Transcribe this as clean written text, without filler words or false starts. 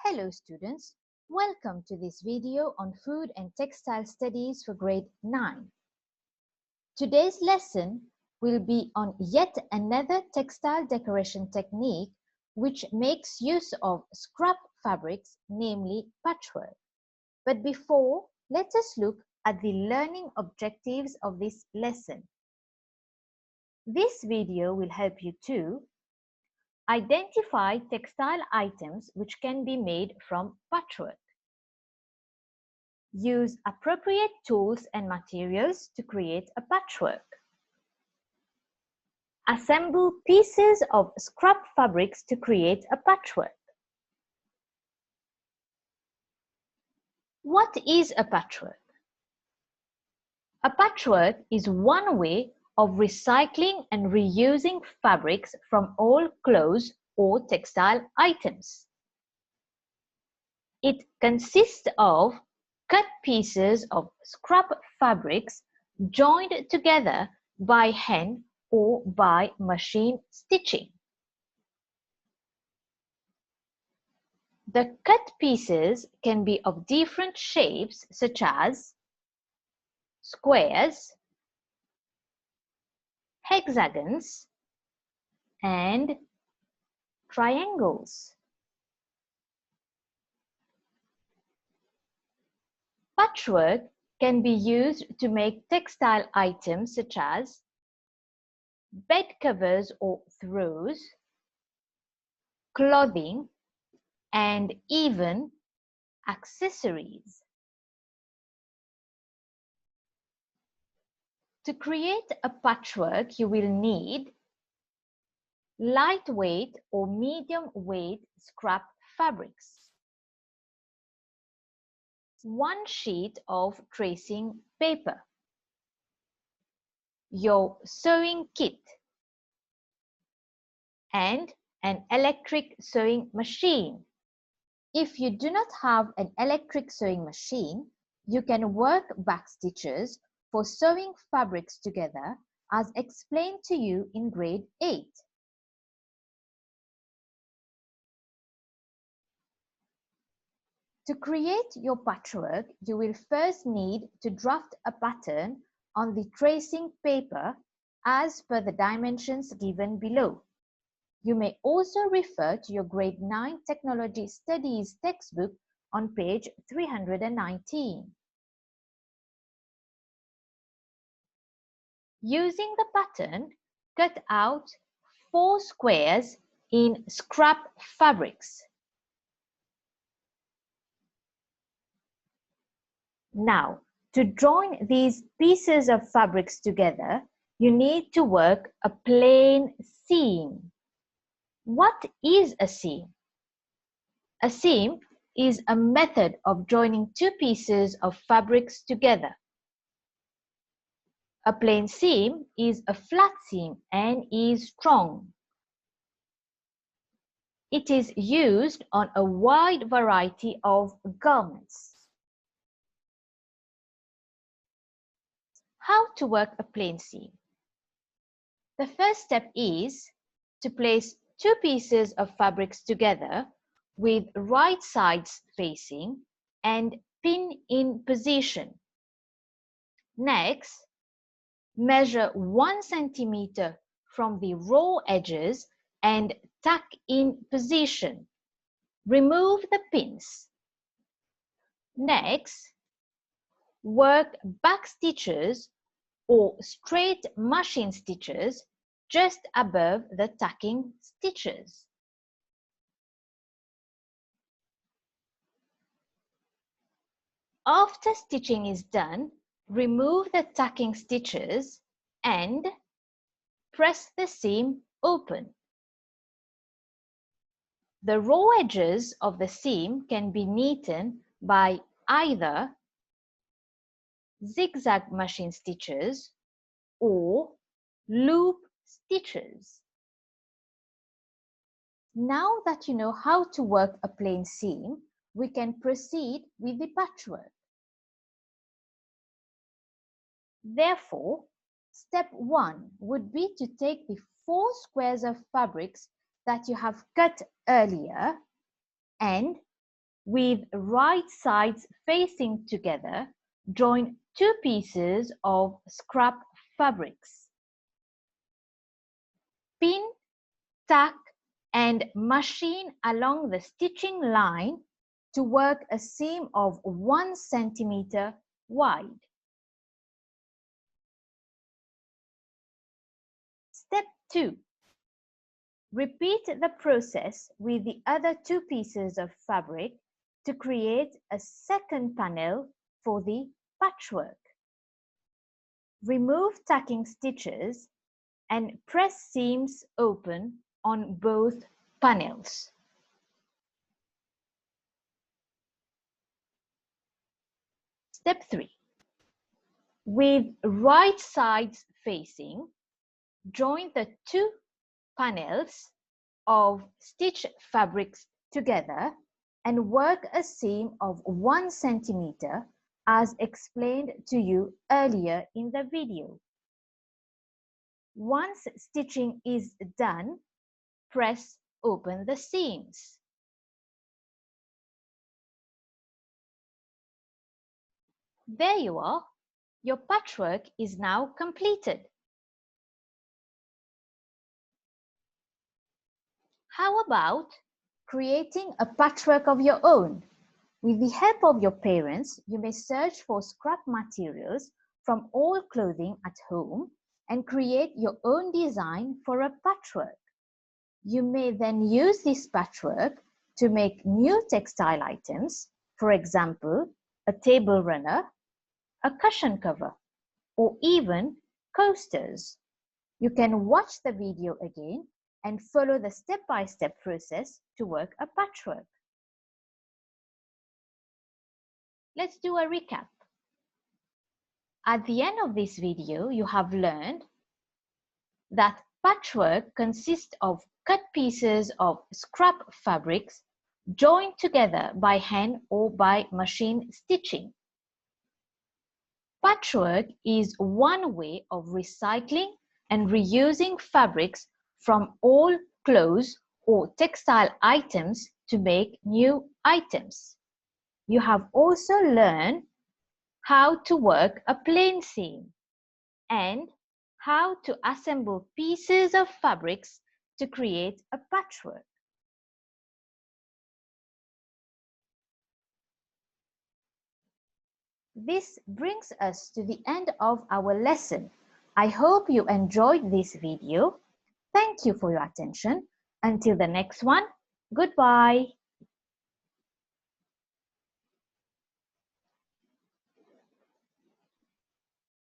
Hello students, welcome to this video on Food and Textile Studies for grade 9. Today's lesson will be on yet another textile decoration technique which makes use of scrap fabrics, namely patchwork. But before, let us look at the learning objectives of this lesson. This video will help you to identify textile items which can be made from patchwork. Use appropriate tools and materials to create a patchwork. Assemble pieces of scrap fabrics to create a patchwork. What is a patchwork? A patchwork is one way of recycling and reusing fabrics from old clothes or textile items. It consists of cut pieces of scrap fabrics joined together by hand or by machine stitching. The cut pieces can be of different shapes such as squares, hexagons, and triangles. Patchwork can be used to make textile items such as bed covers or throws, clothing, and even accessories. To create a patchwork, you will need lightweight or medium weight scrap fabrics, one sheet of tracing paper, your sewing kit, and an electric sewing machine. If you do not have an electric sewing machine, you can work backstitches for sewing fabrics together as explained to you in grade 8. To create your patchwork, you will first need to draft a pattern on the tracing paper as per the dimensions given below. You may also refer to your grade 9 Technology Studies textbook on page 319. Using the pattern, cut out 4 squares in scrap fabrics. Now, to join these pieces of fabrics together, you need to work a plain seam. What is a seam? A seam is a method of joining two pieces of fabrics together. A plain seam is a flat seam and is strong. It is used on a wide variety of garments. How to work a plain seam? The first step is to place two pieces of fabrics together with right sides facing and pin in position. Next, measure 1 centimeter from the raw edges and tuck in position. Remove the pins. Next, work back stitches or straight machine stitches just above the tucking stitches. After stitching is done, remove the tucking stitches and press the seam open. The raw edges of the seam can be neatened by either zigzag machine stitches or loop stitches. Now that you know how to work a plain seam, we can proceed with the patchwork. Therefore, step 1 would be to take the 4 squares of fabrics that you have cut earlier and With right sides facing together, join two pieces of scrap fabrics. Pin, tack, and machine along the stitching line to work a seam of 1 centimeter wide. Step 2. Repeat the process with the other two pieces of fabric to create a second panel for the patchwork. Remove tacking stitches and press seams open on both panels. Step 3. With right sides facing, join the two panels of stitch fabrics together and work a seam of 1 centimeter as explained to you earlier in the video. Once stitching is done, press open the seams. There you are. Your patchwork is now completed. How about creating a patchwork of your own? With the help of your parents, you may search for scrap materials from all clothing at home and create your own design for a patchwork. You may then use this patchwork to make new textile items, for example, a table runner, a cushion cover, or even coasters. You can watch the video again and follow the step-by-step process to work a patchwork. Let's do a recap. At the end of this video, you have learned that patchwork consists of cut pieces of scrap fabrics joined together by hand or by machine stitching. Patchwork is one way of recycling and reusing fabrics from old clothes or textile items to make new items. You have also learned how to work a plain seam and how to assemble pieces of fabrics to create a patchwork. This brings us to the end of our lesson. I hope you enjoyed this video. Thank you for your attention. Until the next one, goodbye.